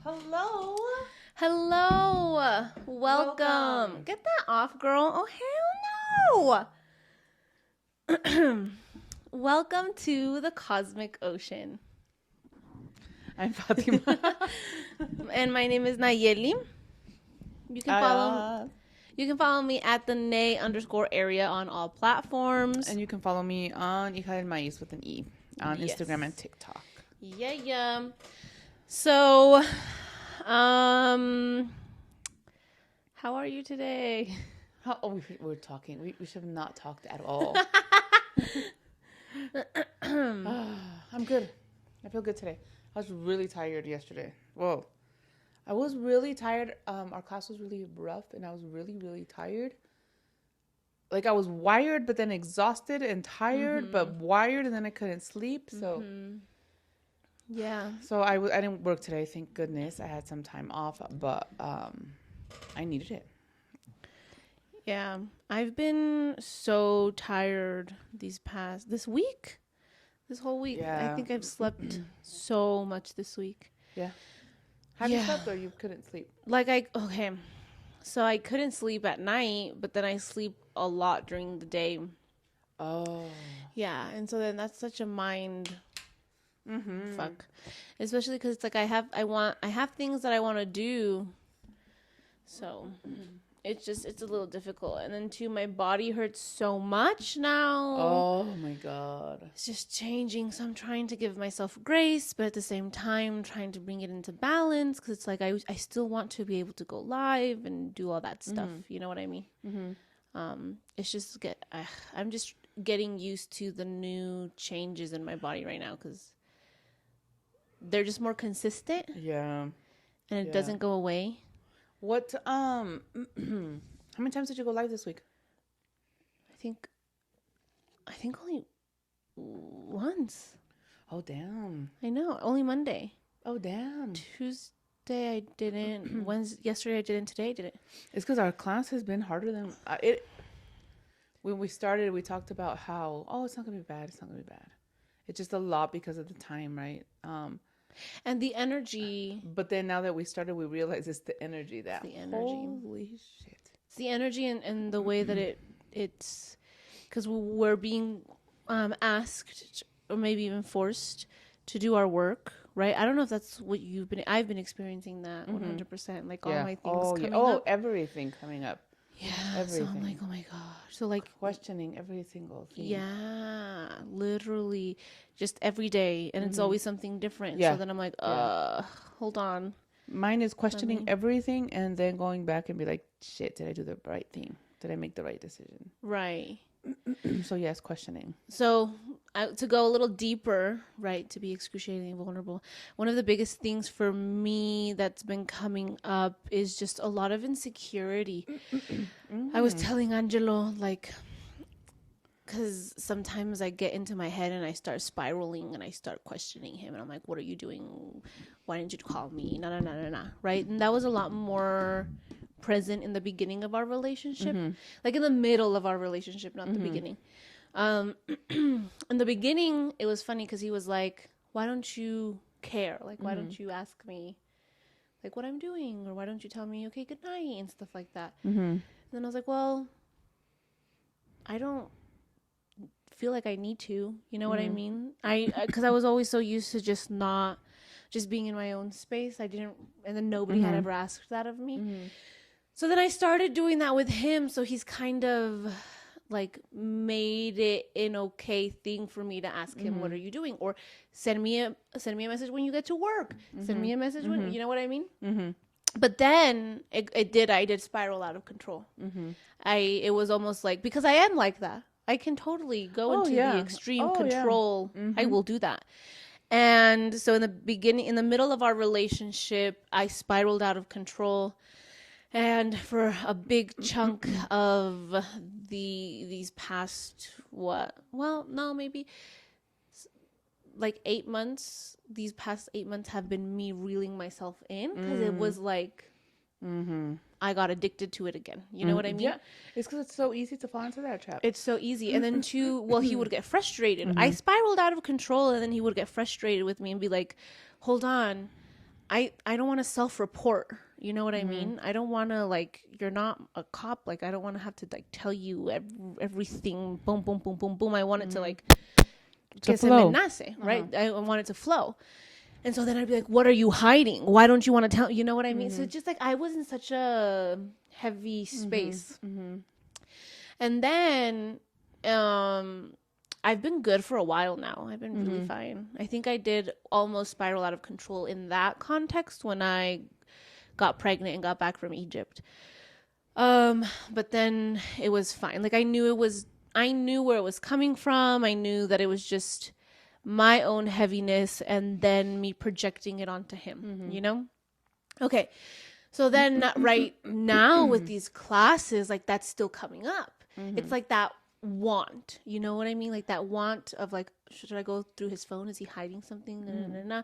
Hello. Hello. Welcome. Get that off, girl. Oh, hell no. Welcome to the cosmic ocean. I'm Fatima. And my name is Nayeli. You can follow me at the Nay_area on all platforms. And you can follow me on Hija del Maíz with an E on Instagram and TikTok. Yeah. So, how are you today? We're talking. We should have not talked at all. I'm good. I feel good today. I was really tired yesterday. Whoa. I was really tired. Our class was really rough, and I was really, really tired. Like, I was wired, but then exhausted and tired, but wired, and then I couldn't sleep. So, yeah. So I didn't work today, thank goodness. I had some time off, but I needed it. Yeah, I've been so tired this whole week. Yeah. I think I've slept so much this week. Yeah. Have you slept or you couldn't sleep? So I couldn't sleep at night, but then I sleep a lot during the day. Oh. Yeah, and so then that's such a mind fuck, especially because it's like I have things that I want to do, so it's a little difficult. And then too, my body hurts so much now. Oh my god, it's just changing. So I'm trying to give myself grace, but at the same time trying to bring it into balance, because it's like I still want to be able to go live and do all that stuff. You know what I mean? It's just I'm just getting used to the new changes in my body right now, because they're just more consistent. Yeah. And it doesn't go away. What how many times did you go live this week? I think only once. Oh damn. I know, only Monday. Oh damn. Tuesday I didn't. Yesterday I didn't. Today I didn't. It's because our class has been harder than it. When we started, we talked about how it's not gonna be bad. It's not gonna be bad. It's just a lot because of the time, right? And the energy. But then now that we started, we realize it's the energy that. It's the energy. Holy shit. It's the energy and the way that it's because we're being asked or maybe even forced to do our work, right? I don't know if that's what I've been experiencing that 100%. Like all my things coming up. Everything coming up. Yeah. Everything. So I'm like, oh my gosh. So like questioning every single thing. Yeah, literally just every day. And it's always something different. Yeah. So then I'm like, hold on. Mine is questioning everything and then going back and be like, shit, did I do the right thing? Did I make the right decision? Right. So yes, questioning. So to go a little deeper, right, to be excruciatingly vulnerable, one of the biggest things for me that's been coming up is just a lot of insecurity. I was telling Angelo, like, because sometimes I get into my head and I start spiraling and I start questioning him. And I'm like, what are you doing? Why didn't you call me? Nah. Right? And that was a lot more present in the beginning of our relationship. Like in the middle of our relationship, not the beginning. In the beginning, it was funny because he was like, why don't you care? Like, why don't you ask me like what I'm doing? Or why don't you tell me, okay, good night and stuff like that. And then I was like, well, I don't feel like I need to, you know what I mean? Because I was always so used to just being in my own space. And then nobody had ever asked that of me. So then I started doing that with him. So he's kind of like made it an okay thing for me to ask him, what are you doing? Or send me a message when you get to work. Send me a message when, you know what I mean? But then I did spiral out of control. It was almost like, because I am like that. I can totally go into the extreme control. I will do that. And so in the middle of our relationship, I spiraled out of control. And for a big chunk of these past, maybe like 8 months, these past 8 months have been me reeling myself in, because it was like, I got addicted to it again. You know what I mean? Yeah. It's because it's so easy to fall into that trap. It's so easy. And then he would get frustrated. I spiraled out of control, and then he would get frustrated with me and be like, hold on, I don't want to self-report. You know what I mean? I don't want to, like, you're not a cop. Like, I don't want to have to, like, tell you everything. Boom, boom, boom, boom, boom. I want it to, like, To que se flow. me nace, right? I want it to flow. And so then I'd be like, what are you hiding? Why don't you want to tell? You know what I mean? So it's just like I was in such a heavy space. And then I've been good for a while now. I've been really fine. I think I did almost spiral out of control in that context when I got pregnant and got back from Egypt. But then it was fine. Like I knew where it was coming from. I knew that it was just my own heaviness and then me projecting it onto him, you know? Okay. So then right now with these classes, like that's still coming up. It's like that want, you know what I mean? Like that want of like, should I go through his phone? Is he hiding something? Nah, nah, nah, nah.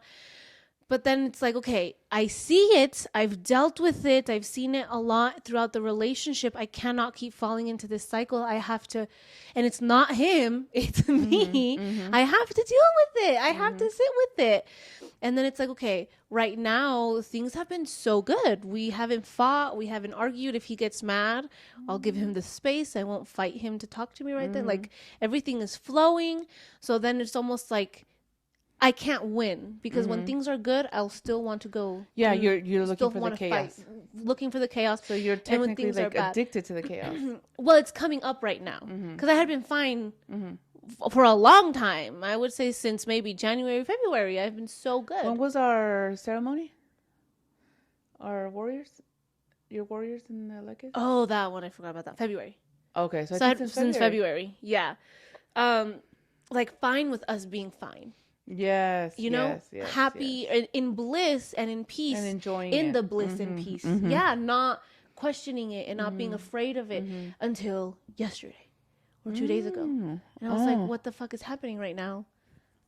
But then it's like, okay, I see it. I've dealt with it. I've seen it a lot throughout the relationship. I cannot keep falling into this cycle. I have to, and it's not him, it's me. I have to deal with it. I have to sit with it. And then it's like, okay, right now things have been so good. We haven't fought. We haven't argued. If he gets mad, I'll give him the space. I won't fight him to talk to me right then. Like everything is flowing. So then it's almost like, I can't win because when things are good, I'll still want to go. Yeah, you're looking for the chaos. Fight, looking for the chaos. So you're technically like addicted to the chaos. Well, it's coming up right now because I had been fine for a long time. I would say since maybe January, February, I've been so good. When was our ceremony? Our warriors? Your warriors in the Lekes? Oh, that one. I forgot about that. February. Okay, so since February. Yeah. Like fine with us being fine. Yes, you know, yes, happy in bliss and in peace and enjoying in it. the bliss and peace. Yeah, not questioning it and not being afraid of it until yesterday or 2 days ago. And I was like, what the fuck is happening right now?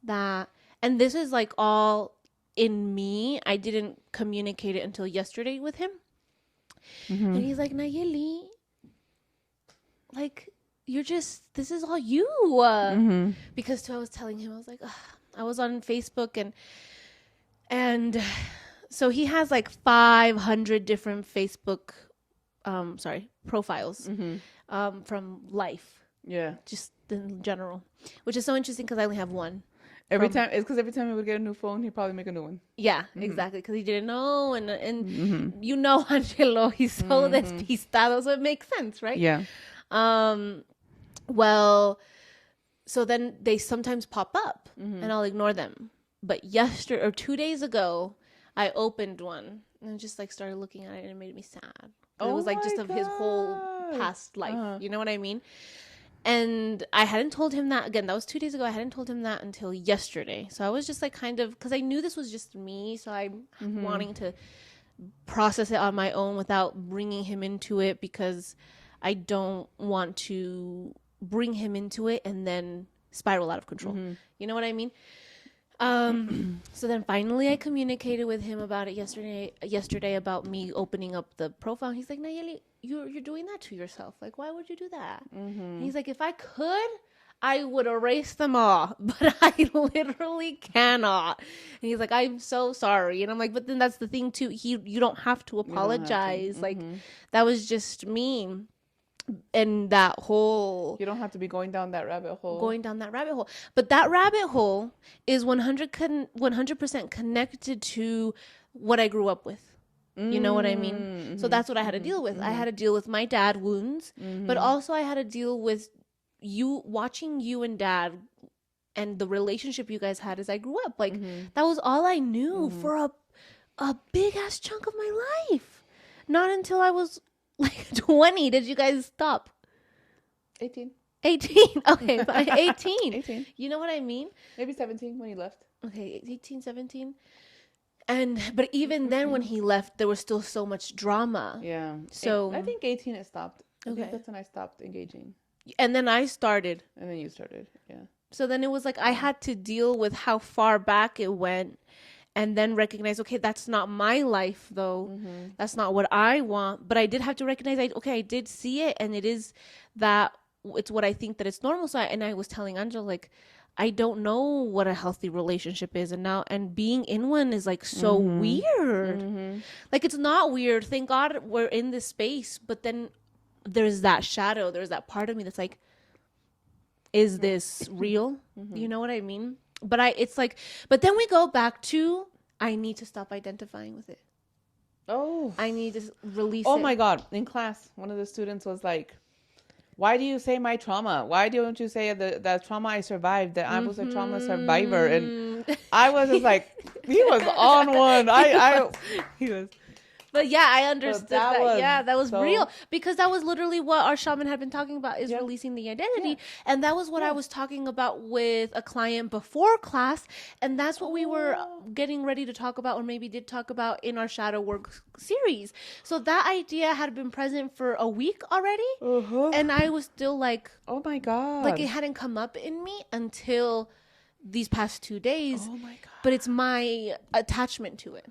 And this is like all in me. I didn't communicate it until yesterday with him. And he's like, Nayeli, like, this is all you. Because too, I was telling him, I was like, ugh. I was on Facebook and so he has like 500 different Facebook profiles from life. Yeah. Just in general, which is so interesting because I only have one. Every time he would get a new phone, he'd probably make a new one. Yeah, exactly, because he didn't know and you know Angelo, he's so despistado, so it makes sense, right? Yeah. Well, so then they sometimes pop up and I'll ignore them. But 2 days ago, I opened one and just like started looking at it and it made me sad. It was like just of his whole past life. You know what I mean? And I hadn't told him that. Again, that was 2 days ago. I hadn't told him that until yesterday. So I was just like kind of, because I knew this was just me. So I'm wanting to process it on my own without bringing him into it because I don't want to bring him into it and then spiral out of control. You know what I mean? So then finally I communicated with him about it yesterday about me opening up the profile. He's like, Nayeli, you're doing that to yourself. Like, why would you do that? He's like, if I could, I would erase them all, but I literally cannot. And he's like, I'm so sorry. And I'm like, but then that's the thing too. You don't have to apologize. Like, that was just me. And that whole, you don't have to be going down that rabbit hole. But that rabbit hole is 100% connected to what I grew up with. You know what I mean? So that's what I had to deal with. I had to deal with my dad wounds, but also I had to deal with watching you and dad and the relationship you guys had as I grew up. Like that was all I knew for a big ass chunk of my life. Not until I was like 20 did you guys stop. 18. Okay, 18. 18. You know what I mean? Maybe 17 when he left. Okay, 18, 17. But even then when he left, there was still so much drama. Yeah. So I think 18 it stopped. I Okay. think that's when I stopped engaging. And then I started. And then you started. Yeah. So then it was like I had to deal with how far back it went and then recognize, okay, that's not my life though. That's not what I want. But I did have to recognize, I did see it and it is that it's what I think that it's normal. So I was telling Angel, like, I don't know what a healthy relationship is, and being in one is like so weird. Like, it's not weird. Thank God we're in this space, but then there's that shadow. There's that part of me that's like, is this real? You know what I mean? It's like, but then we go back to, I need to stop identifying with it. Oh, I need to release oh it. my God. In class, one of the students was like, why do you say my trauma? Why don't you say the trauma I survived, that I was a trauma survivor? And I was just like, he was on one. He was. But yeah, I So understood that that. was Yeah, that was so. real, because that was literally what our shaman had been talking about, is Yeah. releasing the identity. Yeah. And that was what I Yeah. was talking about with a client before class. And that's what we were getting ready to talk about, or maybe did talk about in our shadow work series. So that idea had been present for a week already. Uh-huh. And I was still like, Oh my God. like, it hadn't come up in me until these past 2 days. Oh my God. But it's my attachment to it.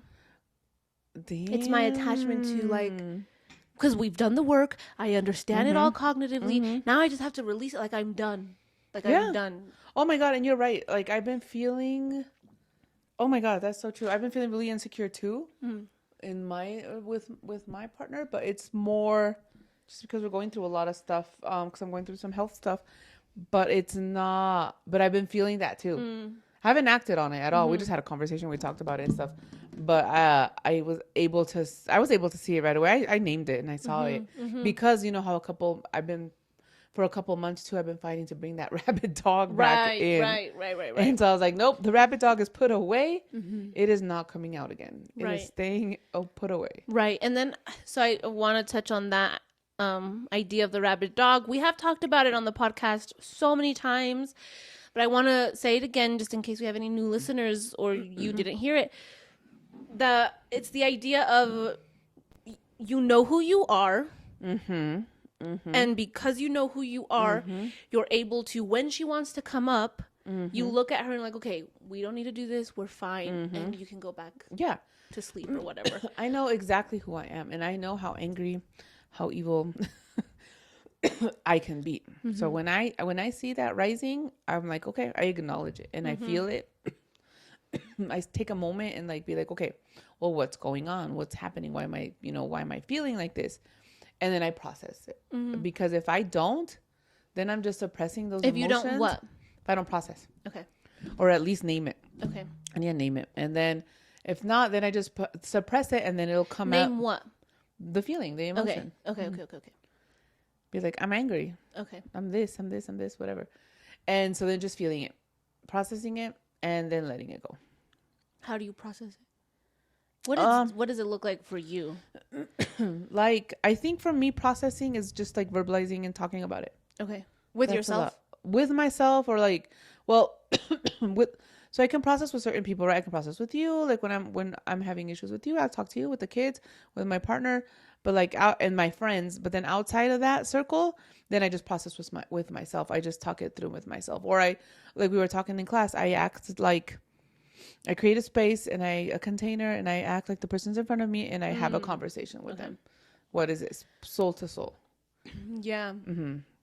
Damn. It's my attachment to, like, because we've done the work. I understand it all cognitively. Now I just have to release it. Like, I'm done. Like, I'm done. Oh my God. And you're right. Like, I've been feeling, oh my God, that's so true. I've been feeling really insecure too in my, with my partner, but it's more just because we're going through a lot of stuff. Cause I'm going through some health stuff, but it's not, but I've been feeling that too. I haven't acted on it at all. We just had a conversation. We talked about it and stuff, but I was able to see it right away. I named it and I saw it because you know how for a couple months too, I've been fighting to bring that rabid dog back in. Right. And so I was like, nope, the rabid dog is put away. It is not coming out again. It is staying put away. Right. And then, so I want to touch on that idea of the rabid dog. We have talked about it on the podcast so many times, but I want to say it again, just in case we have any new listeners or you didn't hear it. It's the idea of, you know who you are. And because you know who you are, you're able to, when she wants to come up, you look at her and like, okay, we don't need to do this. We're fine. And you can go back to sleep or whatever. I know exactly who I am. And I know how angry, how evil I can be. So when I see that rising, I'm like, okay, I acknowledge it and I feel it. I take a moment and like be like, okay, well, what's going on? What's happening? Why am I feeling like this? And then I process it. Because if I don't, then I'm just suppressing those emotions. If you don't what? If I don't process. Okay. Or at least name it. Okay. I need to name it. And then if not, then I just suppress it and then it'll come out. Name what? The feeling, the emotion. Okay. Be like, I'm angry. Okay. I'm this, whatever. And so then just feeling it, processing it, and then letting it go. How do you process it? What does it look like for you? Like, I think for me, processing is just like verbalizing and talking about it. Okay. With yourself? With myself, or like, well, so I can process with certain people, right? I can process with you. Like when I'm having issues with you, I'll talk to you, with the kids, with my partner, but like out and my friends. But then outside of that circle, then I just process with myself. I just talk it through with myself. Or like we were talking in class, I act like, I create a space and a container, and I act like the person's in front of me, and I have a conversation with them. What is this? Soul to soul. Yeah.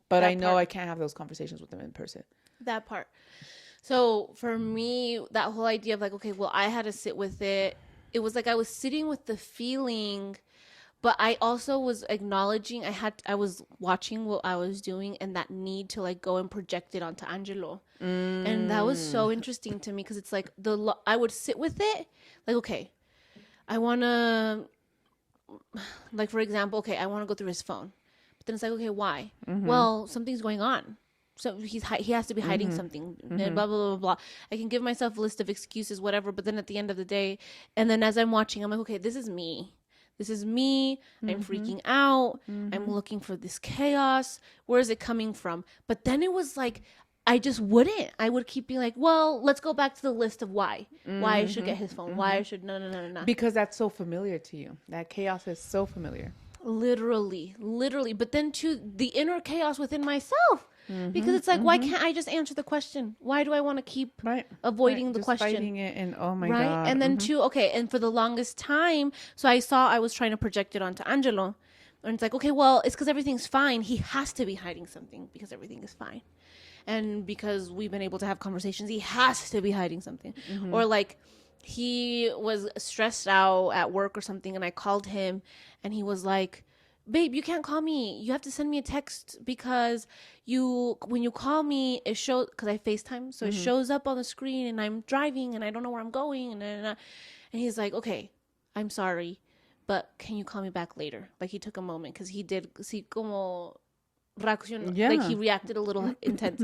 But I know I can't have those conversations with them in person. That part. So for me, that whole idea of like, okay, well, I had to sit with it. It was like I was sitting with the feeling, but I also was acknowledging I was watching what I was doing, and that need to like go and project it onto Angelo. And that was so interesting to me, because it's like I would sit with it like, okay, I want to, like, for example, okay, I want to go through his phone. But then it's like, okay, why? Well, something's going on. So he has to be hiding something, and blah, blah, blah, blah. I can give myself a list of excuses, whatever. But then at the end of the day, and then as I'm watching, I'm like, okay, this is me. This is me. I'm freaking out. I'm looking for this chaos. Where is it coming from? But then it was like, I just wouldn't. I would keep being like, well, let's go back to the list of why. Why I should get his phone. Why I should, no. Because that's so familiar to you. That chaos is so familiar. Literally. But then to the inner chaos within myself. Because it's like, why can't I just answer the question? Why do I want to keep avoiding the question? Fighting it, and oh my God. And then okay, and for the longest time, so I was trying to project it onto Angelo. And it's like, okay, well, it's because everything's fine. He has to be hiding something because everything is fine. and because we've been able to have conversations, he has to be hiding something. Or like he was stressed out at work or something, and I called him and he was like, babe, you can't call me, you have to send me a text, because when you call me, it shows, because I FaceTime, so it shows up on the screen and I'm driving and I don't know where I'm going, and he's like, okay, I'm sorry, but can you call me back later? Like, he took a moment because he did see como reacción, like he reacted a little intense.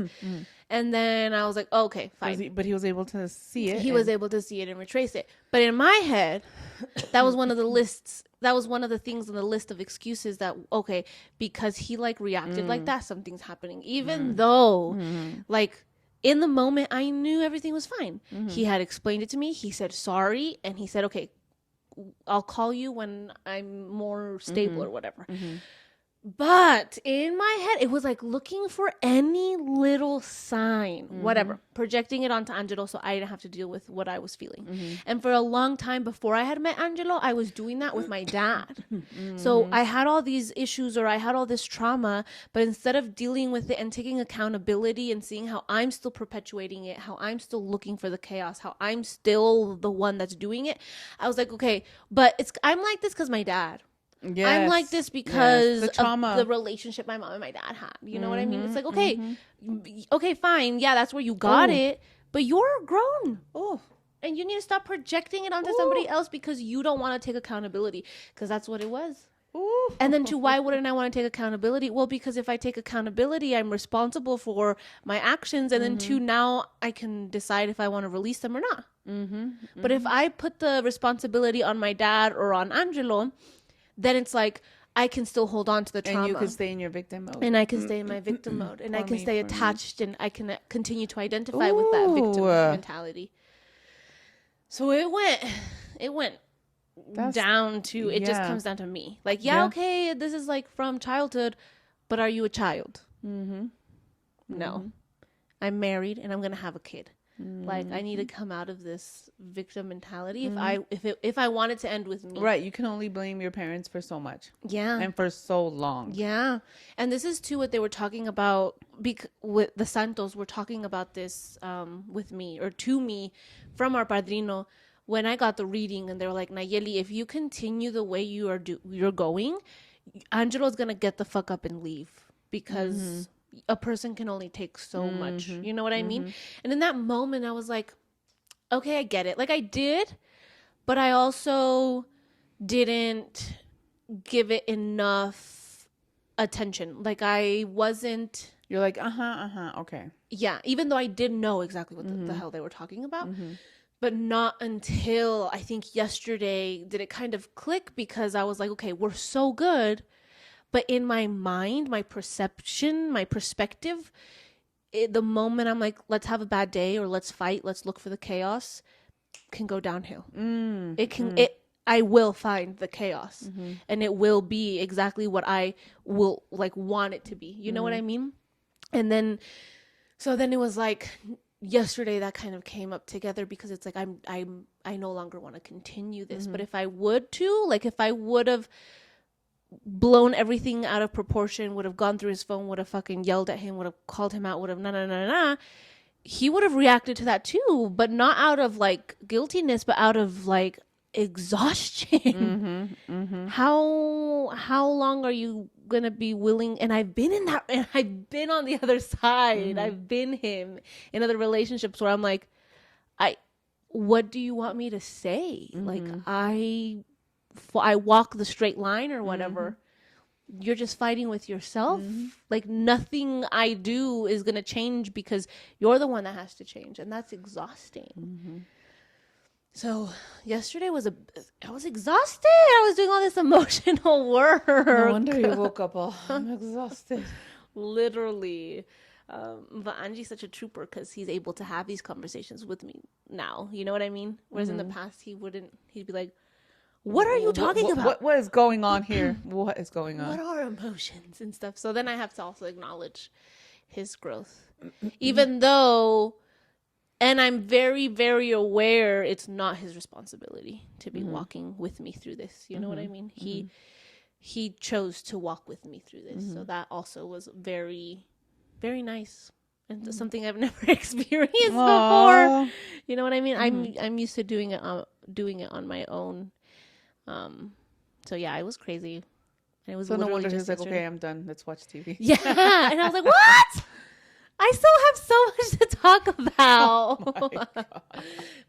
And then I was like, oh, okay, fine. But he was able to see it. He was able to see it and retrace it. But in my head, that was one of the lists. That was one of the things on the list of excuses that, okay, because he like reacted like that, something's happening. Even though, like, in the moment, I knew everything was fine. He had explained it to me. He said sorry. And he said, okay, I'll call you when I'm more stable or whatever. But in my head, it was like looking for any little sign, whatever, projecting it onto Angelo so I didn't have to deal with what I was feeling. And for a long time before I had met Angelo, I was doing that with my dad. So I had all these issues, or I had all this trauma, but instead of dealing with it and taking accountability and seeing how I'm still perpetuating it, how I'm still looking for the chaos, how I'm still the one that's doing it, I was like, okay, but I'm like this because my dad. Yes. I'm like this because the trauma of the relationship my mom and my dad had. You know what I mean? It's like, okay, fine. Yeah, that's where you got it. But you're grown. Oh. And you need to stop projecting it onto somebody else because you don't want to take accountability. Because that's what it was. Ooh. And then why wouldn't I want to take accountability? Well, because if I take accountability, I'm responsible for my actions. And then now I can decide if I want to release them or not. But if I put the responsibility on my dad or on Angelo, then it's like I can still hold on to the trauma. And you can stay in your victim mode. And I can stay in my victim mode. And I can stay attached and I can continue to identify with that victim mentality. So it went down to, it just comes down to me. Like, okay, this is like from childhood, but are you a child? No. I'm married and I'm going to have a kid. Like, I need to come out of this victim mentality if I want it to end with me. Right. You can only blame your parents for so much. Yeah. And for so long. Yeah. And this is too what they were talking about with the Santos were talking about this with me or to me from our padrino when I got the reading, and they were like, Nayeli, if you continue the way you're going, Angelo's going to get the fuck up and leave because a person can only take so much. You know what I mean? And in that moment, I was like, okay, I get it. Like, I did, but I also didn't give it enough attention. Like, I wasn't... You're like, okay. Yeah, even though I did know exactly what the hell they were talking about. But not until, I think, yesterday did it kind of click, because I was like, okay, we're so good. But in my mind, my perception, my perspective, the moment I'm like, let's have a bad day or let's fight, let's look for the chaos, can go downhill. I will find the chaos and it will be exactly what I will like want it to be. You know what I mean? And then, so then it was like yesterday that kind of came up together, because it's like, I no longer want to continue this. But if I would have blown everything out of proportion, would have gone through his phone, would have fucking yelled at him, would have called him out, would have he would have reacted to that too, but not out of like guiltiness, but out of like exhaustion. How long are you gonna be willing? And I've been in that, and I've been on the other side. I've been him in other relationships where I'm like, what do you want me to say? Like, I walk the straight line or whatever. You're just fighting with yourself. Like, nothing I do is going to change because you're the one that has to change. And that's exhausting. So yesterday I was exhausted. I was doing all this emotional work. No wonder you woke up all, I'm exhausted. Literally. But Angie's such a trooper because he's able to have these conversations with me now. You know what I mean? Whereas in the past, he'd be like, what are you talking about? What is going on here? What is going on? What are emotions and stuff? So then I have to also acknowledge his growth. Even though, and I'm very, very aware it's not his responsibility to be walking with me through this. You know what I mean? He chose to walk with me through this. So that also was very, very nice. and something I've never experienced before. Aw. You know what I mean? I'm used to doing it on my own. So yeah, it was crazy. And it was So no literally wonder he just was like, yesterday. okay, I'm done. Let's watch TV. Yeah, and I was like, what? I still have so much to talk about. Oh my God.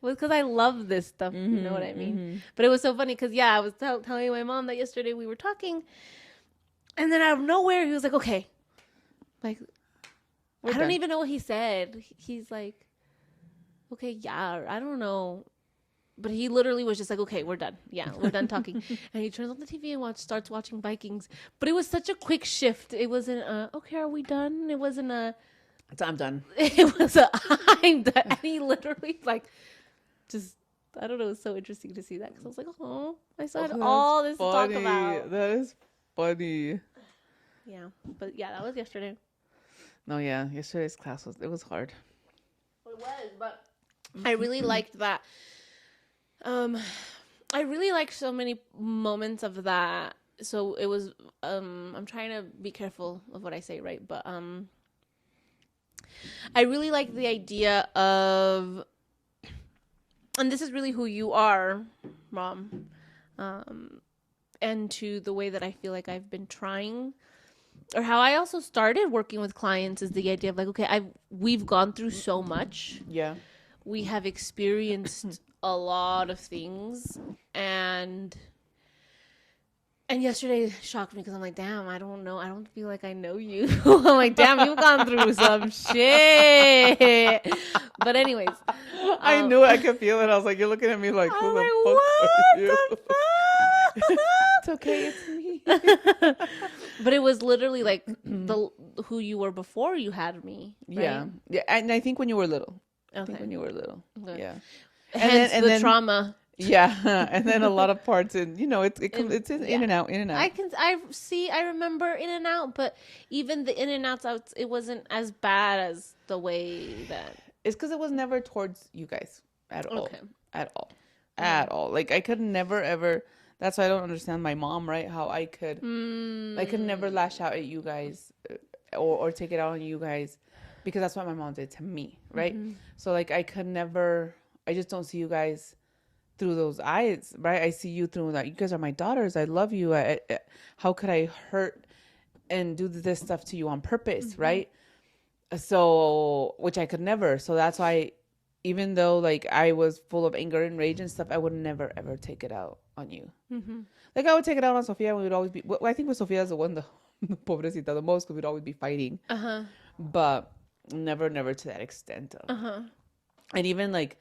Well, because I love this stuff. You know what I mean? But it was so funny because, yeah, I was telling my mom that yesterday we were talking. And then out of nowhere, he was like, okay. Like, We're I don't done. even know what he said. He's like, okay, yeah, I don't know. But he literally was just like, okay, we're done. Yeah, we're done talking. And he turns on the TV and starts watching Vikings. But it was such a quick shift. It wasn't okay, are we done? It wasn't I'm done. it was I'm done. And he literally like just, I don't know, it was so interesting to see that. Because I was like, oh, I still had all this to talk about. That is funny. Yeah, but yeah, that was yesterday. No, yeah. Yesterday's class was hard. It was, but I really liked that. I really liked so many moments of that. So it was, I'm trying to be careful of what I say, right? But I really like the idea of, and this is really who you are, Mom, and to the way that I feel like I've been trying, or how I also started working with clients, is the idea of like, okay, we've gone through so much. Yeah. We have experienced a lot of things, and yesterday shocked me because I'm like, damn, I don't know, I don't feel like I know you. I'm like, damn, you've gone through some shit. But anyways, I knew it. I could feel it. I was like, you're looking at me like, who the fuck are you? what the fuck? It's okay. It's me. But it was literally like who you were before you had me. Right? Yeah. Yeah. And I think when you were little. Okay. I think when you were little. Okay. Yeah. Hence the trauma. Yeah. And then a lot of parts in, it's in Yeah. and out, in and out. I remember in and out, but even the in and outs, it wasn't as bad as the way that. It's because it was never towards you guys at all. Okay. At all. At all. Like, I could never, ever. That's why I don't understand my mom, right? How I could never lash out at you guys or take it out on you guys, because that's what my mom did to me, right? So, like, I just don't see you guys through those eyes, right? I see you through that. You guys are my daughters. I love you. How could I hurt and do this stuff to you on purpose, right? So, which I could never. So that's why, even though like I was full of anger and rage and stuff, I would never ever take it out on you. Like, I would take it out on Sofia. We would always be. Well, I think with Sofia is the one, the pobrecita, the most, because we'd always be fighting. But never to that extent. And even like,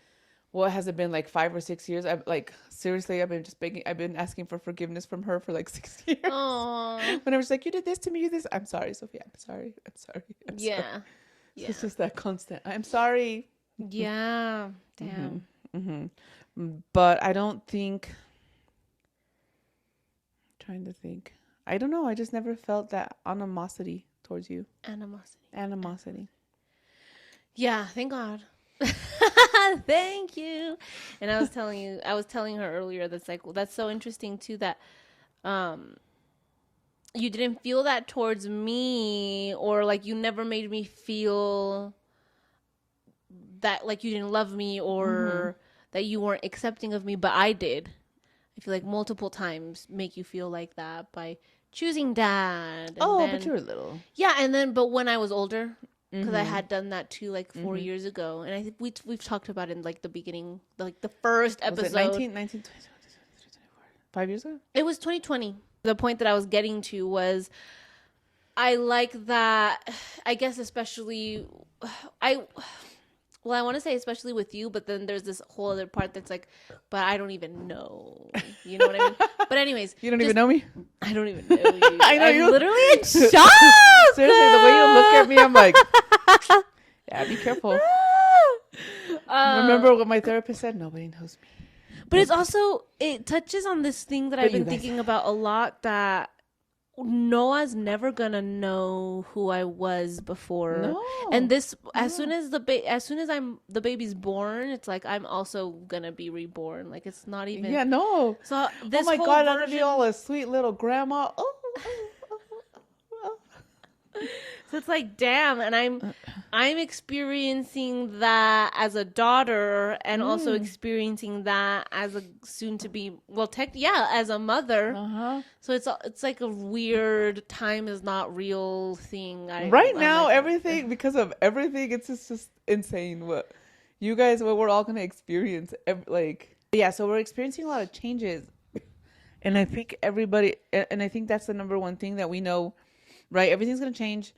what has it been, like 5 or 6 years? I've like, seriously, I've been just begging. I've been asking for forgiveness from her for like 6 years. Aww. Whenever she's like, you did this to me, you did this. I'm sorry, Sophia. I'm sorry. Yeah. Sorry. Yeah. It's just that constant. I'm sorry. Yeah. Damn. But I don't think. I'm trying to think. I don't know. I just never felt that animosity towards you. Animosity. Yeah. Thank God. Thank you. And I was telling her earlier, that's like, well, that's so interesting too, that you didn't feel that towards me, or like you never made me feel that like you didn't love me, or that you weren't accepting of me, but I did. I feel like multiple times make you feel like that by choosing dad. But you were little. Yeah, and then but when I was older, because I had done that too, like 4 years ago, and I think we've talked about it in like the beginning, like the first episode. Was it 19, 5 years ago? It was 2020. The point that I was getting to was, I like that. I guess especially, I want to say especially with you, but then there's this whole other part that's like, but I don't even know. You know what I mean? But anyways, You don't even know me? I don't even know you. I know I'm you. literally in shock. Seriously, the way you look at me, I'm like, yeah, be careful. Remember what my therapist said? Nobody knows me. But it's also, it touches on this thing that I've been thinking about a lot, that Noah's never gonna know who I was before. No. And this, as soon as the baby's born, it's like I'm also gonna be reborn. Like, it's not even. Yeah, no. So this oh my whole God, I'm gonna be all a sweet little grandma. So So it's like, damn, and I'm experiencing that as a daughter, and also experiencing that as a soon to be, well, as a mother. So it's like a weird time is not real thing. Right I'm now, like, everything, because of everything, it's just insane what you guys, what we're all gonna experience. Like, yeah, so we're experiencing a lot of changes, and I think everybody, and I think that's the number one thing that we know, right? Everything's gonna change.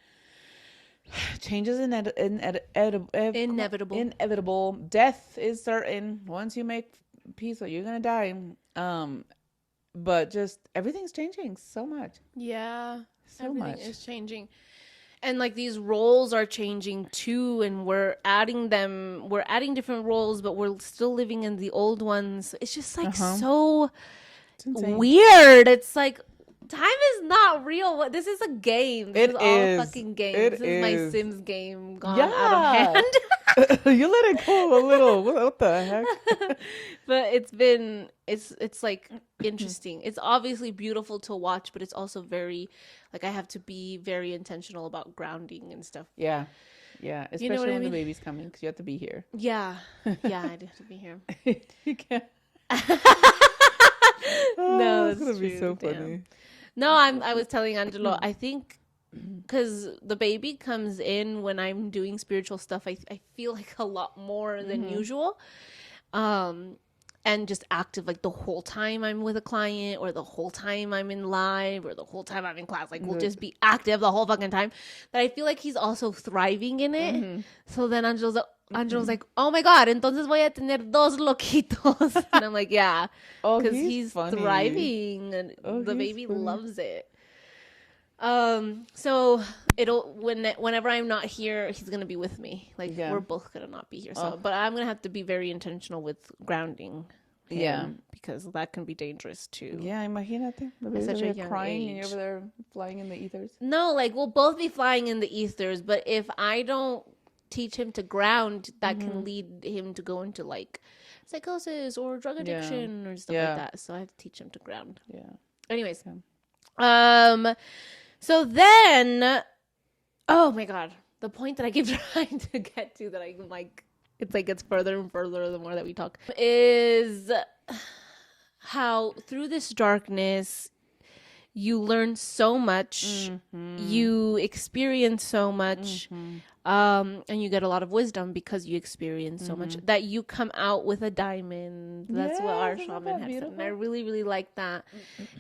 Change is inevitable. inevitable. Death is certain. Once you make peace, you're gonna die. But just everything's changing so much. Yeah, So everything much. is changing. And like these roles are changing too, and we're adding different roles, but we're still living in the old ones. It's just like so weird. It's like time is not real. This is a game. This is all a fucking game. This is my Sims game gone out of hand. You let it go a little. What the heck? But it's like interesting. It's obviously beautiful to watch, but it's also very, like, I have to be very intentional about grounding and stuff. Yeah. Especially You know what I when the mean? baby's coming, because you have to be here. Yeah, I have to be here. You can't. No, it's gonna be true. so Damn. funny. No, I was telling Angelo, I think because the baby comes in when I'm doing spiritual stuff, I feel like a lot more than usual. And just active, like the whole time I'm with a client, or the whole time I'm in live, or the whole time I'm in class. Like, we'll just be active the whole fucking time. But I feel like he's also thriving in it. So then Angelo's like, oh my God, entonces voy a tener dos loquitos. And I'm like, yeah. Because he's thriving, and the baby loves it. So whenever I'm not here, he's gonna be with me. Like, we're both gonna not be here. So, but I'm gonna have to be very intentional with grounding him, because that can be dangerous too. Yeah, imagínate. The baby's such a over young crying age. and you're over there flying in the ethers. No, like, we'll both be flying in the ethers, but if I don't teach him to ground, that can lead him to go into like psychosis or drug addiction or stuff like that. So I have to teach him to ground. Yeah. Anyways, so then, oh my God, the point that I keep trying to get to, that I'm like, it's like gets further and further the more that we talk, is how through this darkness you learn so much, you experience so much, and you get a lot of wisdom because you experience so much, that you come out with a diamond. That's what our shaman had said, and I really, really like that.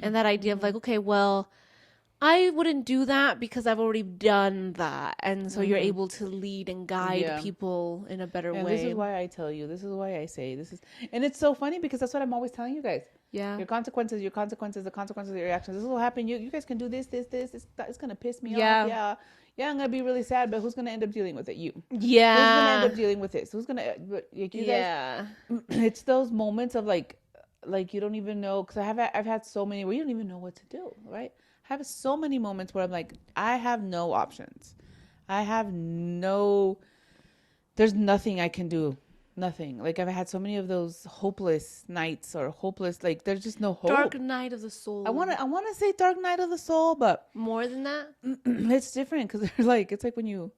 And that idea of like, okay, well, I wouldn't do that because I've already done that. And so you're able to lead and guide people in a better way. This is why I tell you, this is why I say this is, and it's so funny because that's what I'm always telling you guys. Yeah. Your consequences, the consequences of your actions. This will happen. You guys can do this. It's going to piss me off. Yeah, I'm going to be really sad, but who's going to end up dealing with it? You. Yeah. Who's going to end up dealing with this? Who's going to, like, you guys, it's those moments of like you don't even know, because I've had so many where you don't even know what to do, right? I have so many moments where I'm like, I have no options. There's nothing I can do. Nothing. Like, I've had so many of those hopeless nights, or hopeless, like, there's just no hope. Dark night of the soul. I want to say dark night of the soul, but more than that, it's different, because it's like when you,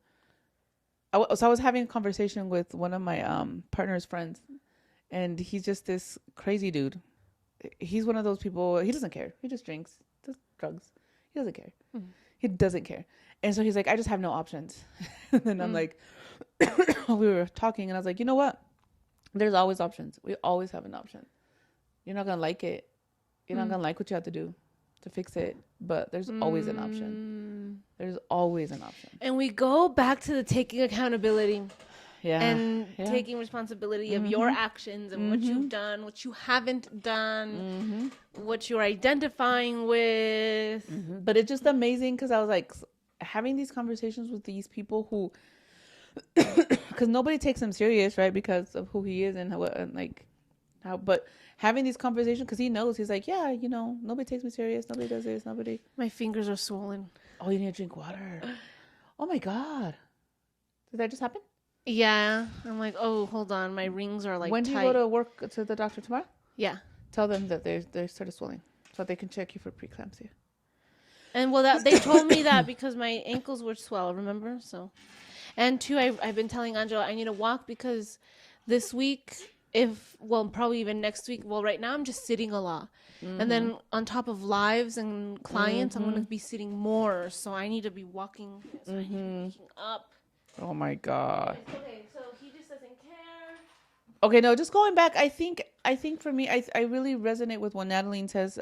so I was having a conversation with one of my partner's friends, and he's just this crazy dude. He's one of those people, he doesn't care. He just drinks, does drugs. He doesn't care. He doesn't care. And so he's like, I just have no options. And then I'm like, we were talking, and I was like, you know what? There's always options. We always have an option. You're not going to like it. You're not going to like what you have to do to fix it. But there's always an option. There's always an option. And we go back to the taking accountability. Yeah. And taking responsibility of your actions and what you've done, what you haven't done, what you're identifying with. But it's just amazing, because I was like, having these conversations with these people who, because nobody takes him serious, right? Because of who he is and how, but having these conversations, because he knows, he's like, yeah, nobody takes me serious. Nobody does this. Nobody. My fingers are swollen. Oh, you need to drink water. Oh my God. Did that just happen? Yeah. I'm like, oh, hold on. My rings are like When do you go to work, to the doctor tomorrow? Yeah. Tell them that they started swelling, so they can check you for preeclampsia. And well, that they told me that because my ankles were swell, remember? So, and two, I've been telling Angela I need to walk because this week, probably even next week. Well, right now I'm just sitting a lot, and then on top of lives and clients, I'm going to be sitting more. So I need to be walking. So I need to be waking up. Oh my God. Okay, so he just doesn't care. Okay, no, just going back, I think for me, I really resonate with what Natalie says.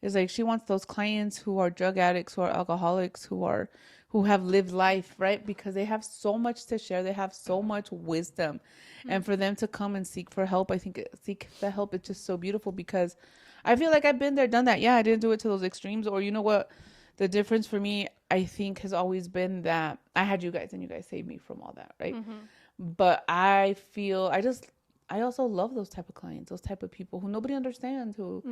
Is like she wants those clients who are drug addicts, who are alcoholics, who have lived life, right? Because they have so much to share, they have so much wisdom, and for them to come and seek for help, I think seek the help is just so beautiful because I feel like I've been there, done that. Yeah, I didn't do it to those extremes, or you know what, the difference for me, I think, has always been that I had you guys and you guys saved me from all that, right? But I feel I also love those type of clients, those type of people who nobody understands, who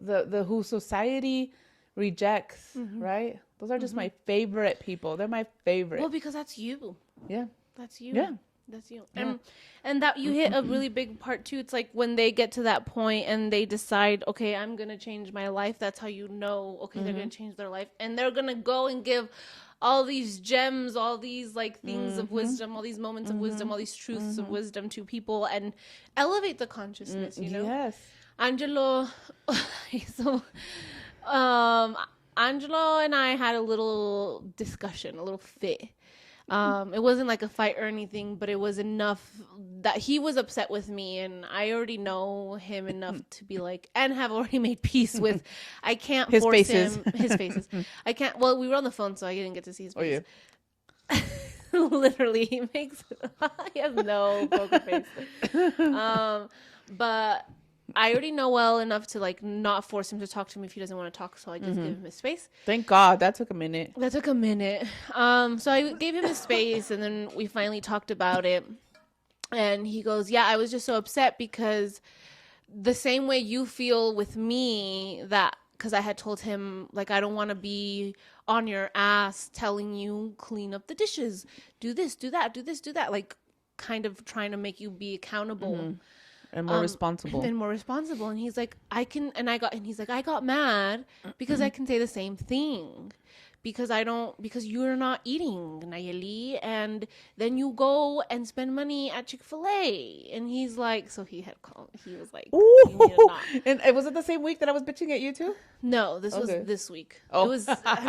who society rejects, right? Those are just my favorite people. They're my favorite. Well, because that's you. Yeah. That's you. Yeah. That's you. Yeah. And that you hit a really big part too. It's like when they get to that point and they decide, okay, I'm going to change my life. That's how you know, okay, they're going to change their life. And they're going to go and give all these gems, all these like things of wisdom, all these moments of wisdom, all these truths of wisdom to people and elevate the consciousness, you know? Yes. Angelo, so, Angelo and I had a little discussion, a little fit. It wasn't like a fight or anything, but it was enough that he was upset with me, and I already know him enough to be like, and have already made peace with. I can't His force faces. him. His faces. I can't. Well, we were on the phone, so I didn't get to see his face. Oh yeah. Literally, he makes. He has no poker face. But I already know well enough to like not force him to talk to me if he doesn't want to talk. So I just give him his space. Thank God that took a minute. That took a minute. So I gave him his space, and then we finally talked about it. And he goes, "Yeah, I was just so upset because the same way you feel with me that." Because I had told him, like, I don't want to be on your ass telling you clean up the dishes, do this, do that, do this, do that, like, kind of trying to make you be accountable. And more responsible. And more responsible. And he's like, he's like, I got mad because I can say the same thing. Because you're not eating, Nayeli, and then you go and spend money at Chick-fil-A. And he's like, so he was like, Ooh. And was it the same week that I was bitching at you too? No, this was this week. Oh. It was,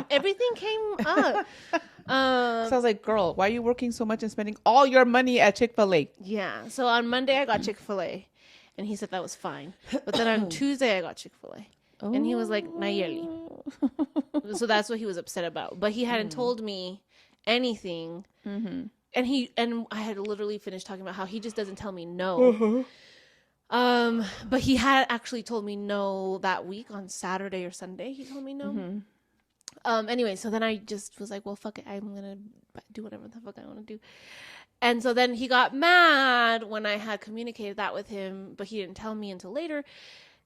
everything came up. So I was like, girl, why are you working so much and spending all your money at Chick-fil-A? Yeah. So on Monday I got Chick-fil-A, and he said that was fine. But then on Tuesday I got Chick-fil-A. And he was like, Nayeli. So that's what he was upset about. But he hadn't told me anything. And I had literally finished talking about how he just doesn't tell me no. But he had actually told me no that week on Saturday or Sunday. He told me no. Anyway, so then I just was like, well, fuck it. I'm going to do whatever the fuck I want to do. And so then he got mad when I had communicated that with him, but he didn't tell me until later.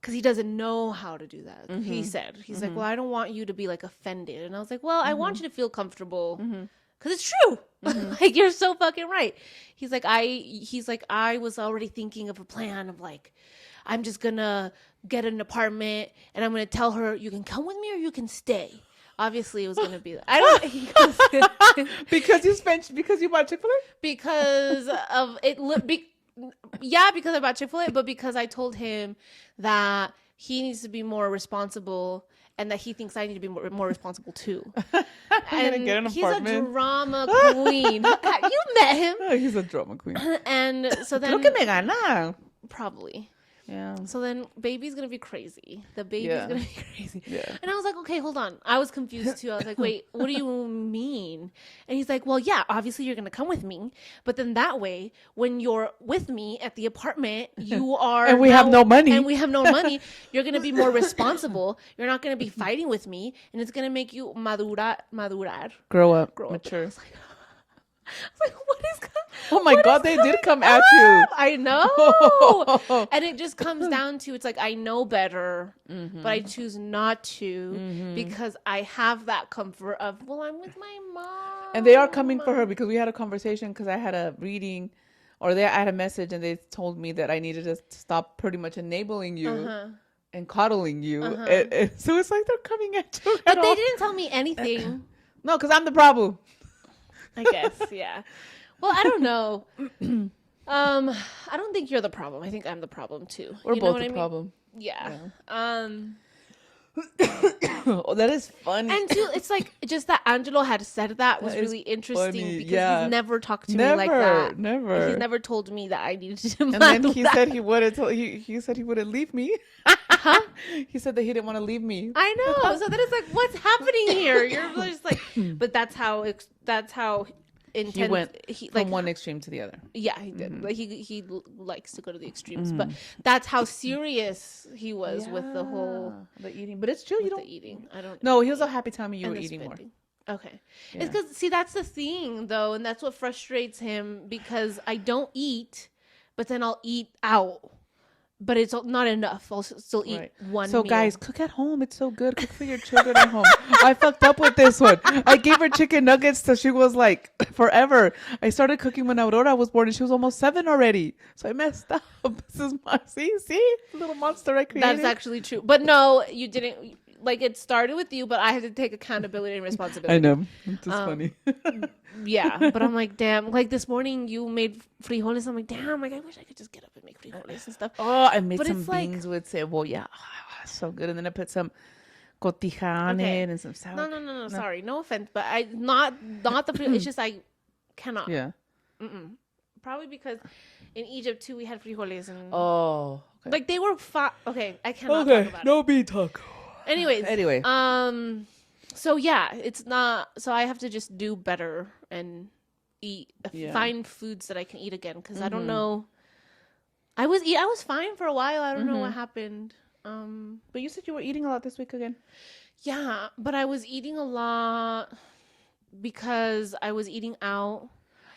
Because he doesn't know how to do that. He said, he's like, well, I don't want you to be like offended. And I was like, well, I want you to feel comfortable because it's true. Like, you're so fucking right. He's like, I was already thinking of a plan of like, I'm just going to get an apartment and I'm going to tell her you can come with me or you can stay. Obviously it was going to be, I don't because you bought Chick-fil-A? Because of it. Yeah, because I bought Chick-fil-A, but because I told him that he needs to be more responsible and that he thinks I need to be more responsible too. And get an he's apartment. a drama queen. You met him. Oh, he's a drama queen. And so then... Creo que me gana. Probably. Yeah. So then baby's going to be crazy. The baby's going to be crazy. Yeah. And I was like, okay, hold on. I was confused too. I was like, wait, what do you mean? And he's like, well, yeah, obviously you're going to come with me. But then that way, when you're with me at the apartment, you are... and we have no money. And we have no money. You're going to be more responsible. You're not going to be fighting with me. And it's going to make you madurar. Grow up. Grow Mature. Up. I was like, what is Oh my God, they did come at you. I know. And it just comes down to, it's like, I know better, but I choose not to because I have that comfort of, well, I'm with my mom. And they are coming for her because we had a conversation because I had a reading I had a message and they told me that I needed to stop pretty much enabling you and coddling you. Uh-huh. And so it's like they're coming at you. But they didn't tell me anything. No, because I'm the problem. I guess, yeah. Well, I don't know. I don't think you're the problem. I think I'm the problem too. We're You know both what the I mean? problem. Yeah. Oh, that is funny. And too, it's like just that Angelo had said that was That is really interesting funny, because yeah. he's never talked to me like that. Never. He's never told me that I needed to. And then he said he wouldn't. He said he wouldn't leave me. Huh? He said that he didn't want to leave me. I know. So then it's like, what's happening here? You're just like, but that's how intense He went he, from one extreme to the other. Yeah, he did. Like he likes to go to the extremes, but that's how serious he was with the whole the eating. But it's true. You with don't the eating. I don't. No, he was so happy telling me you and were the eating more. spending. Okay, Yeah. it's because see that's the thing though, and that's what frustrates him because I don't eat, but then I'll eat out. But it's not enough. I'll still eat one So meal. guys, cook at home. It's so good. Cook for your children at home. I fucked up with this one. I gave her chicken nuggets till she was like forever. I started cooking when Aurora was born and she was almost 7 already. So I messed up. This is my see little monster I created. That's actually true. But no, you didn't. Like it started with you, but I had to take accountability and responsibility. I know. It's just funny. Yeah, but I'm like, damn. Like this morning, you made frijoles. I'm like, damn. Like I wish I could just get up and make frijoles and stuff. Oh, I made But some it's like- beans with cebolla. Oh, so good. And then I put some cotija on Okay. it and some sour. No. Sorry, no offense, but I not the frijoles. It's just I cannot. Yeah. Probably because in Egypt too, we had frijoles and Oh. Okay. like they were okay. I cannot talk about it. No bean talk. Anyways. Anyway. So yeah, it's not. So I have to just do better and eat, find foods that I can eat again because I don't know. I was fine for a while. I don't know what happened. But you said you were eating a lot this week again. Yeah, but I was eating a lot because I was eating out.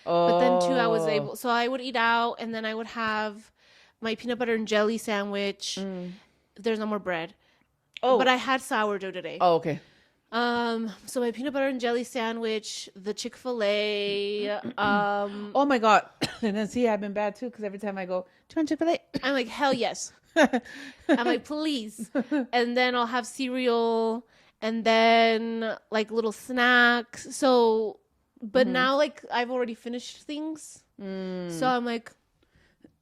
Oh. But then too, I was able. So I would eat out, and then I would have my peanut butter and jelly sandwich. There's no more bread. Oh. But I had sourdough today. Oh, okay. So my peanut butter and jelly sandwich, the Chick-fil-A. Oh my God. And then see, I've been bad too because every time I go, do you want Chick-fil-A? I'm like, hell yes. I'm like, please. And then I'll have cereal and then like little snacks. So, but now like I've already finished things. So I'm like,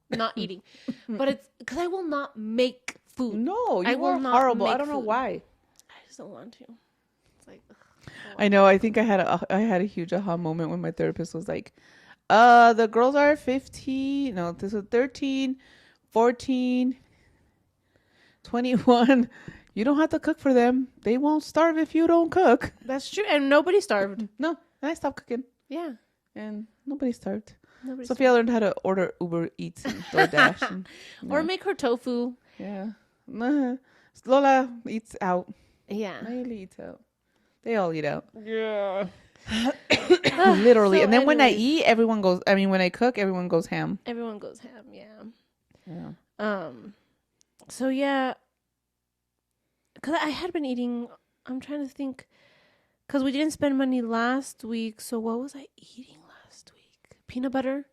not eating. But it's because I will not make food. No, you I were will not horrible. I make don't know food. why. I just don't want to. It's like, ugh. I know. I think I had a huge aha moment when my therapist was like, the girls are 15. No, this was 13, 14, 21. You don't have to cook for them. They won't starve if you don't cook. That's true. And nobody starved. No. And I stopped cooking. Yeah. And nobody starved. Nobody Sophia learned how to order Uber Eats and DoorDash. And, Or make her tofu. yeah. Lola eats out. Yeah. Naili eats out. They all eat out. Yeah. Literally. So And then when I anyways. eat, everyone goes, I mean, when I cook, everyone goes ham. Everyone goes ham. Yeah. Yeah. So yeah. Because I had been eating. I'm trying to think. Because we didn't spend money last week. So what was I eating last week? Peanut butter.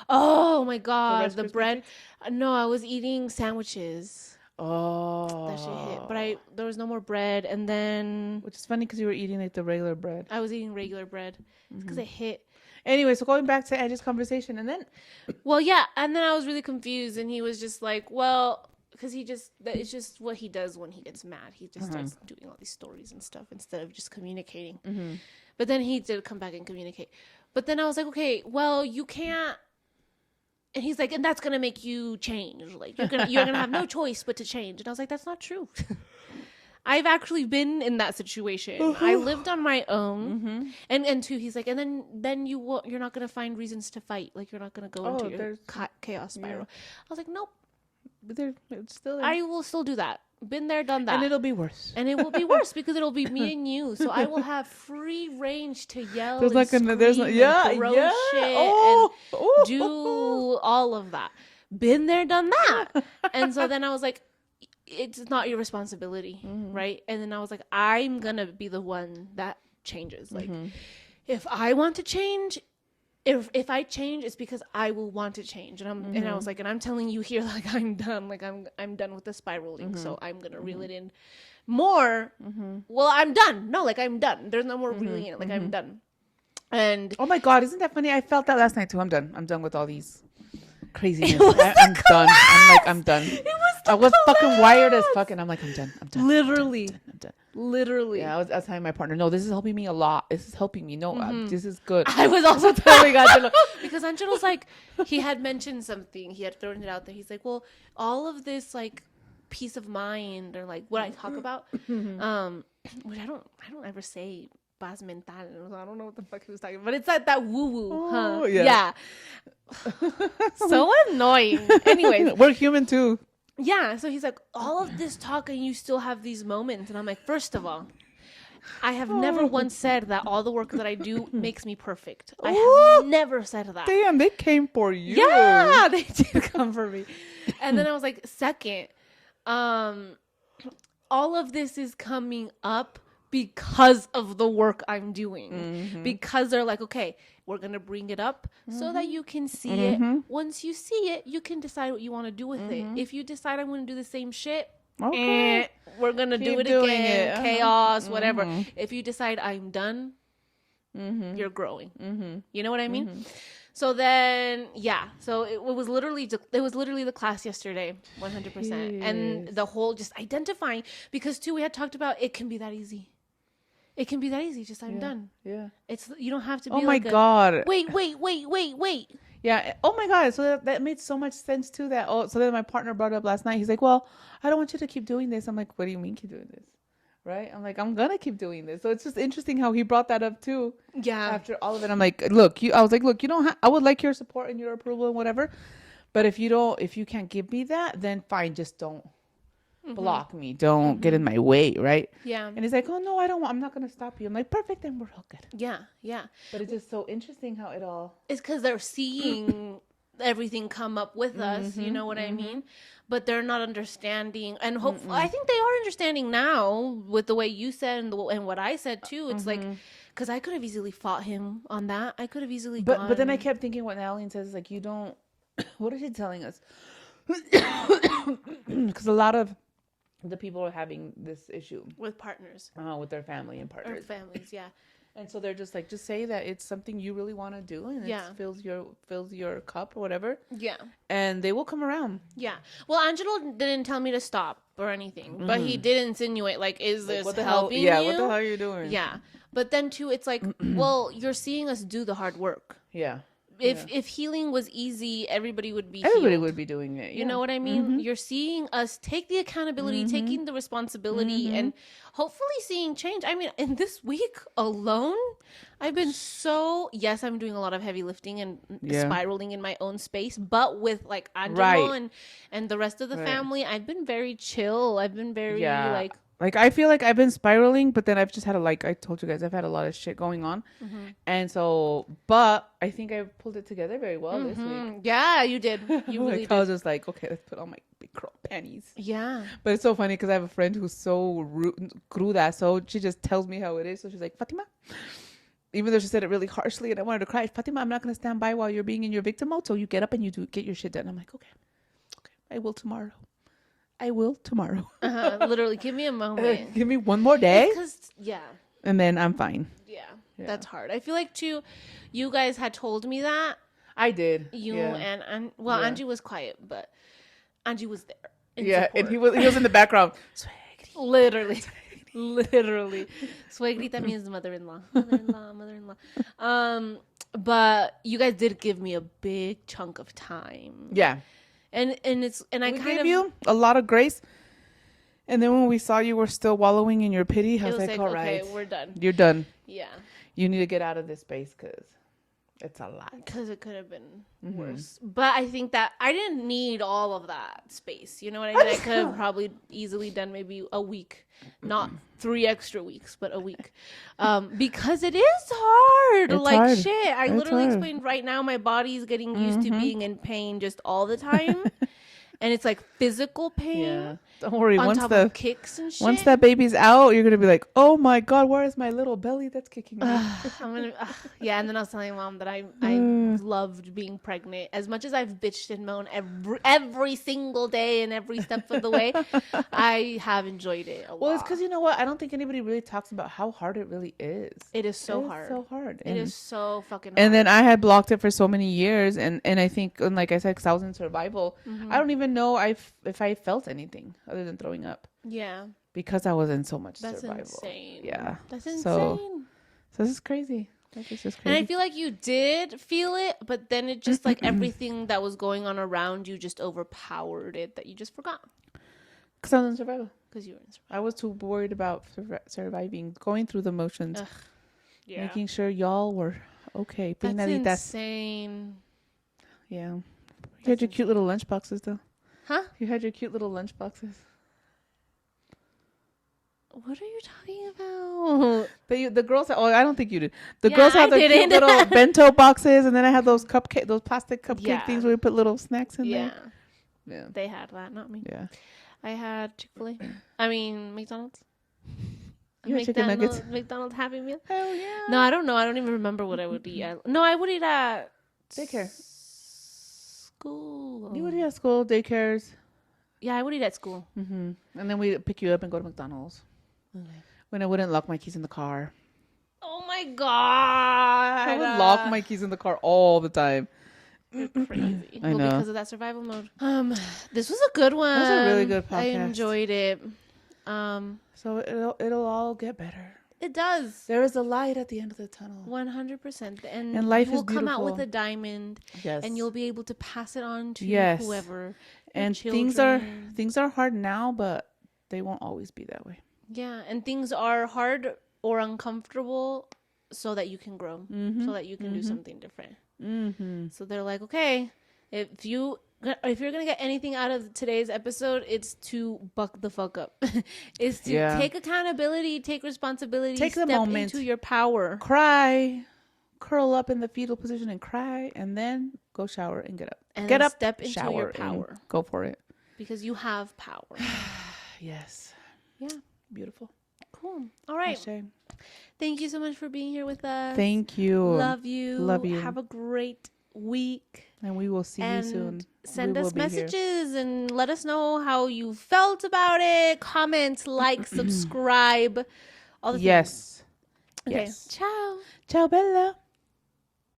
Oh my God. Rice The Krispies bread. treats? No, I was eating sandwiches. Oh. That shit hit. But there was no more bread. And then Which is funny because you were eating like the regular bread. I was eating regular bread. Because it hit. Anyway, so going back to Angie's conversation, and then Well, yeah. And then I was really confused. And he was just like, well, because it's just what he does when he gets mad. He just starts doing all these stories and stuff instead of just communicating. But then he did come back and communicate. But then I was like, okay, well, you can't. And he's like, and that's going to make you change. Like, you're gonna have no choice but to change. And I was like, that's not true. I've actually been in that situation. I lived on my own. And two, he's like, and then you're not going to find reasons to fight. Like, you're not going to go into your chaos spiral. I was like, nope. but it's still I will still do that. Been there, done that. and it'll be worse. And it will be worse because it'll be me and you. So I will have free range to yell There's and like scream a there's and throw shit and do all of that. Been there, done that. And so then I was like, it's not your responsibility, right? And then I was like, I'm going to be the one that changes. Like, if I want to change, if I change, it's because I will want to change. And I was like, and I'm telling you here, like, I'm done. Like, I'm done with the spiraling. So I'm gonna reel it in more. Well, I'm done. No, like, I'm done. There's no more reeling in it. Like, I'm done. And oh my God, isn't that funny? I felt that last night too. I'm done. I'm done with all these craziness. I'm done. I'm done. I was fucking wired as fuck, and I'm like, I'm done. Literally. I'm done. Literally. Yeah, I was telling my partner, no, this is helping me a lot. This is helping me. No, this is good. I was also telling Angelo because Angelo's like, he had mentioned something. He had thrown it out there. He's like, well, all of this like peace of mind or like what I talk about, which I don't ever say paz mental. I don't know what the fuck he was talking about, but it's like that woo woo, huh? Yeah. So annoying. Anyways, we're human too. Yeah, so he's like, all of this talk and you still have these moments. And I'm like, first of all, I have never once said that all the work that I do makes me perfect. I have never said that. Damn, they came for you. Yeah, they did come for me. And then I was like, second, all of this is coming up because of the work I'm doing. Because they're like, okay, we're going to bring it up so that you can see it. Once you see it, you can decide what you want to do with it. If you decide I'm going to do the same shit, we're going to do it again. Chaos, whatever. If you decide I'm done, you're growing. You know what I mean? So then, yeah. So it was literally the class yesterday, 100%. And the whole just identifying, because too, we had talked about it can be that easy. It can be that easy. Just I'm done. Yeah. It's you don't have to be. Oh my God. Wait. Yeah. Oh my God. So that made so much sense too. So then my partner brought it up last night. He's like, "Well, I don't want you to keep doing this." I'm like, "What do you mean keep doing this?" Right? I'm like, "I'm gonna keep doing this." So it's just interesting how he brought that up too. Yeah. After all of it, I'm like, "Look, you." I was like, "Look, you don't. I would like your support and your approval and whatever, but if you can't give me that, then fine. Just don't." Block me, don't get in my way, right? Yeah. And he's like, oh no, I'm not gonna stop you. I'm like, perfect, then we're all good. Yeah. But it's just so interesting how it all, it's because they're seeing everything come up with us, you know what I mean? But they're not understanding, and hopefully I think they are understanding now with the way you said and what I said too. It's like, because I could have easily fought him on that. I could have easily but then I kept thinking what Natalie says, like, you don't, what is she telling us? Because a lot of the people are having this issue with partners, with their family and partners, or families, yeah. And so they're just like, just say that it's something you really want to do, and it fills your cup or whatever. Yeah, and they will come around. Yeah. Well, Angelo didn't tell me to stop or anything, but he did insinuate, like, is this helping you? Yeah, what the hell are you doing? Yeah, but then too, it's like, well, you're seeing us do the hard work. Yeah. If healing was easy, everybody would be doing it. You know what I mean? You're seeing us take the accountability, taking the responsibility, and hopefully seeing change. I mean, in this week alone, I've been I'm doing a lot of heavy lifting and spiraling in my own space, but with like Angelo and the rest of the family, I've been very chill. I've been very like, I feel like I've been spiraling, but then I've just had I told you guys, I've had a lot of shit going on. And so, but I think I pulled it together very well this week. Yeah, you did. You really did. I was just like, okay, let's put on my big curl panties. Yeah. But it's so funny because I have a friend who's so cruda, so she just tells me how it is. So she's like, Fatima, even though she said it really harshly and I wanted to cry, Fatima, I'm not going to stand by while you're being in your victim mode. So you get up and you get your shit done. I'm like, okay, I will tomorrow. Literally, give me a moment. Give me one more day. Yeah. And then I'm fine. Yeah, that's hard. I feel like, too, you guys had told me that. I did. And Angie was quiet, but Angie was there. And he was in the background. Literally. Suegrita means mother-in-law. But you guys did give me a big chunk of time. Yeah. And I gave you a lot of grace, and then when we saw you were still wallowing in your pity, I was like, all right, okay, we're done. You're done. Yeah, you need to get out of this space because it's a lot. Because it could have been worse. But I think that I didn't need all of that space. You know what I mean? I could have probably easily done maybe a week, not 3 extra weeks, but a week, because it is hard. It's hard. Shit. I literally explained right now. My body is getting used to being in pain just all the time, and it's like physical pain. Yeah. Don't worry. On Once top the of kicks and shit. once that baby's out, you're gonna be like, oh my god, where is my little belly that's kicking me? Yeah, and then I was telling mom that I loved being pregnant. As much as I've bitched and moaned every single day and every step of the way, I have enjoyed it a lot. Well, it's because you know what? I don't think anybody really talks about how hard it really is. It is so hard. So hard. It is so fucking hard. And then I had blocked it for so many years, and I think, and like I said, because I was in survival, I don't even know if I felt anything other than throwing up. Yeah. Because I was in so much That's survival. Insane. Yeah. That's insane. So this is crazy. This is just crazy. And I feel like you did feel it, but then it just like everything that was going on around you just overpowered it that you just forgot. Because I was in survival. Because you were in survival. I was too worried about surviving, going through the motions, yeah. making sure y'all were okay. That's insane. Yeah. You had your cute little lunch boxes, though. Huh? You had your cute little lunch boxes. What are you talking about? The girls. I don't think you did. The girls have the cute little bento boxes, and then I had those plastic cupcake things where you put little snacks in there. Yeah. They had that, not me. Yeah. I had Chick-fil-A. I mean McDonald's. You had chicken nuggets. McDonald's Happy Meal. Hell yeah. No, I don't know. I don't even remember what I would eat. I would eat at daycare. School. You would eat at school, daycares. Yeah, I would eat at school. Mm-hmm. And then we'd pick you up and go to McDonald's. Okay. When I wouldn't lock my keys in the car. Oh my god! I would lock my keys in the car all the time. You're crazy. I know. Because of that survival mode. This was a good one. That was a really good podcast. I enjoyed it. So it'll all get better. It does. There is a light at the end of the tunnel. 100%. And life will is beautiful. come out with a diamond. Yes. And you'll be able to pass it on to whoever. And things are hard now, but they won't always be that way. Yeah, and things are hard or uncomfortable so that you can grow, so that you can do something different. Mm-hmm. So they're like, okay, if you're gonna get anything out of today's episode, it's to buck the fuck up. It's to take accountability, take responsibility, take step the moment into your power, cry, curl up in the fetal position and cry, and then go shower and get up. And get up, step into shower, your power. Go for it. Because you have power. Yes. Yeah. Beautiful. Cool. All right. Thank you so much for being here with us. Thank you. Love you. Love you. Have a great week. And we will see you soon. Send us messages and let us know how you felt about it. Comment, like, subscribe. All the things. Yes. Okay. Yes. Ciao. Ciao, Bella.